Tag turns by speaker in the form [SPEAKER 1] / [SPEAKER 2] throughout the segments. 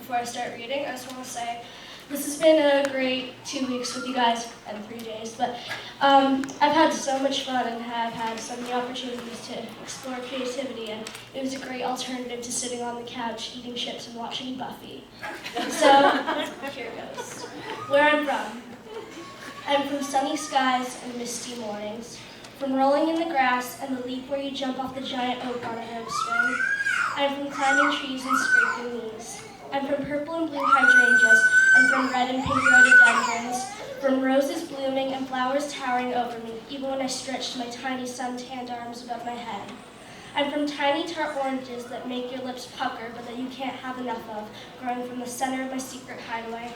[SPEAKER 1] before I start reading, I just want to say this has been a great 2 weeks with you guys, and 3 days, but I've had so much fun and have had so many opportunities to explore creativity, and it was a great alternative to sitting on the couch eating chips and watching Buffy. So, here goes. Where I'm from. I'm from sunny skies and misty mornings, from rolling in the grass and the leap where you jump off the giant oak on a rope swing. I'm from climbing trees and scraping knees. I'm from purple and blue hydrangeas and from red and pink rhododendrons, from roses blooming and flowers towering over me, even when I stretched my tiny sun-tanned arms above my head. I'm from tiny tart oranges that make your lips pucker but that you can't have enough of, growing from the center of my secret hideaway.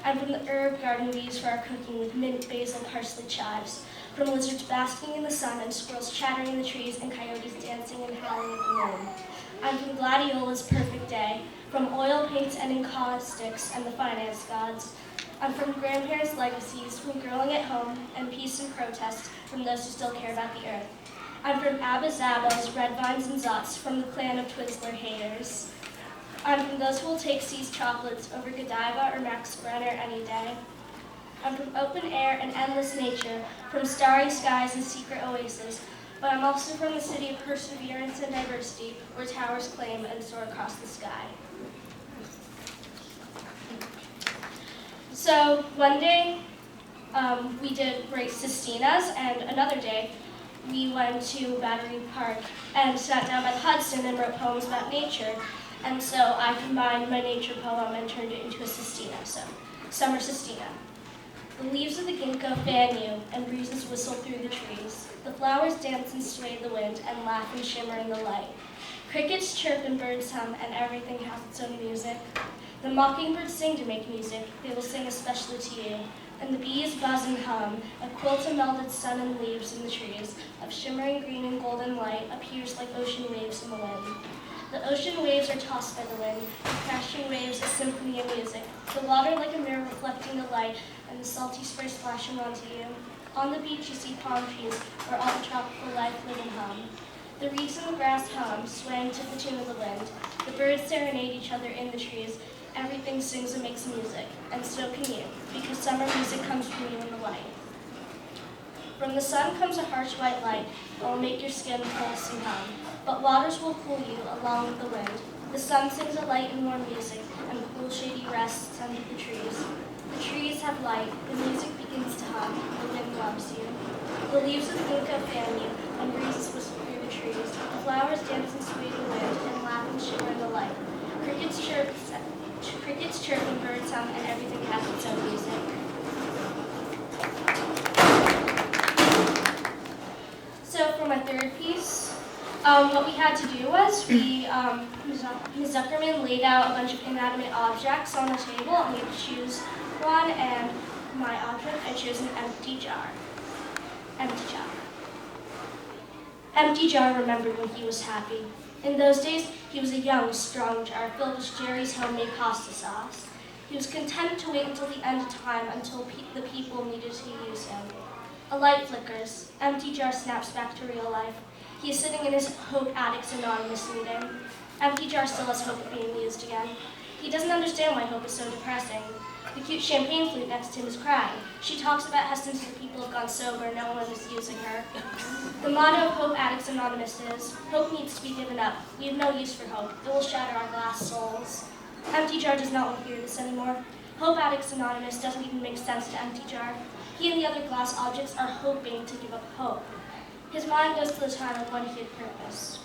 [SPEAKER 1] I'm from the herb garden we use for our cooking with mint, basil, parsley, chives, from lizards basking in the sun and squirrels chattering in the trees and coyotes dancing and howling at the moon. I'm from Gladiola's perfect day, from oil paints and encaustics and the finance gods. I'm from grandparents' legacies, from growing at home and peace and protest from those who still care about the earth. I'm from Abba Zabbos, Red Vines, and Zots, from the clan of Twizzler haters. I'm from those who will take C's chocolates over Godiva or Max Brenner any day. I'm from open air and endless nature, from starry skies and secret oases, but I'm also from the city of perseverance and diversity, where towers claim and soar across the sky. So one day we did race Sistinas, and another day we went to Battery Park and sat down by the Hudson and wrote poems about nature. And so I combined my nature poem and turned it into a Sistina, so Summer Sistina. The leaves of the ginkgo fan you, and breezes whistle through the trees. The flowers dance and sway the wind, and laugh and shimmer in the light. Crickets chirp and birds hum, and everything has its own music. The mockingbirds sing to make music, they will sing especially to you. And the bees buzz and hum, a quilt of melted sun and leaves in the trees, of shimmering green and golden light, appears like ocean waves in the wind. The ocean waves are tossed by the wind, the crashing waves a symphony of music, the water like a mirror reflecting the light, and the salty spray splashing onto you. On the beach you see palm trees, where all the tropical life live and hum. The reeds in the grass hum, swaying to the tune of the wind. The birds serenade each other in the trees. Everything sings and makes music, and so can you, because summer music comes from you in the light. From the sun comes a harsh white light that will make your skin pulse and hum, but waters will cool you along with the wind. The sun sings a light and warm music, and cool shady rests under the trees. The trees have light, the music begins to hum, the wind loves you. The leaves of ginkgo fan you, and breezes whistle through the trees. The flowers dance and sway the wind, and laugh and shimmer in the light. Crickets chirp and birds hum, and everything has its own music. So for my third piece, what we had to do was Ms. Zuckerman laid out a bunch of inanimate objects on the table, and we had to choose one, and my object, I chose an empty jar. Empty jar. Empty jar remembered when he was happy. In those days, he was a young, strong jar filled with Jerry's homemade pasta sauce. He was content to wait until the end of time, until the people needed to use him. A light flickers. Empty jar snaps back to real life. He is sitting in his Hope Addicts Anonymous meeting. Empty jar still has hope of being used again. He doesn't understand why hope is so depressing. The cute champagne flute next to him is crying. She talks about how since the people have gone sober, no one is using her. The motto of Hope Addicts Anonymous is, hope needs to be given up. We have no use for hope. It will shatter our glass souls. Empty jar does not want to hear this anymore. Hope Addicts Anonymous doesn't even make sense to Empty jar. He and the other glass objects are hoping to give up hope. His mind goes to the time of when he had purpose.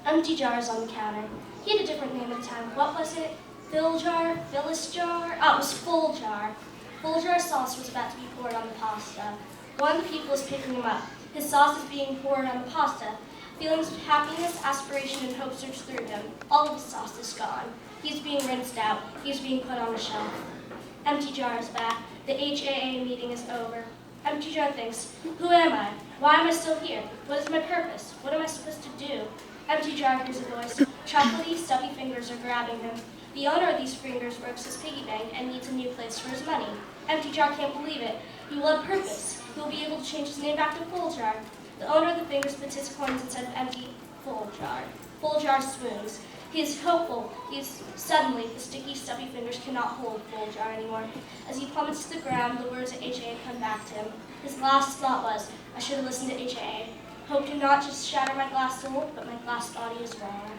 [SPEAKER 1] Empty jar is on the counter. He had a different name at the time. What was it? Fill jar? Phyllis jar? Oh, it was Full jar. Full jar sauce was about to be poured on the pasta. One of the people is picking him up. His sauce is being poured on the pasta. Feelings of happiness, aspiration, and hope surge through him. All of his sauce is gone. He is being rinsed out. He is being put on the shelf. Empty jar is back. The HAA meeting is over. Empty jar thinks, who am I? Why am I still here? What is my purpose? What am I supposed to do? Empty jar hears a voice. Chocolatey, stubby fingers are grabbing him. The owner of these fingers works his piggy bank and needs a new place for his money. Empty jar can't believe it. He will have purpose. He will be able to change his name back to Full jar. The owner of the fingers puts his coins inside of empty Full jar. Full jar swoons. He is hopeful. Suddenly, the sticky, stuffy fingers cannot hold the bowl jar anymore. As he plummets to the ground, the words of HAA come back to him. His last thought was, I should have listened to HAA. Hope to not just shatter my glass soul, but my glass body as well.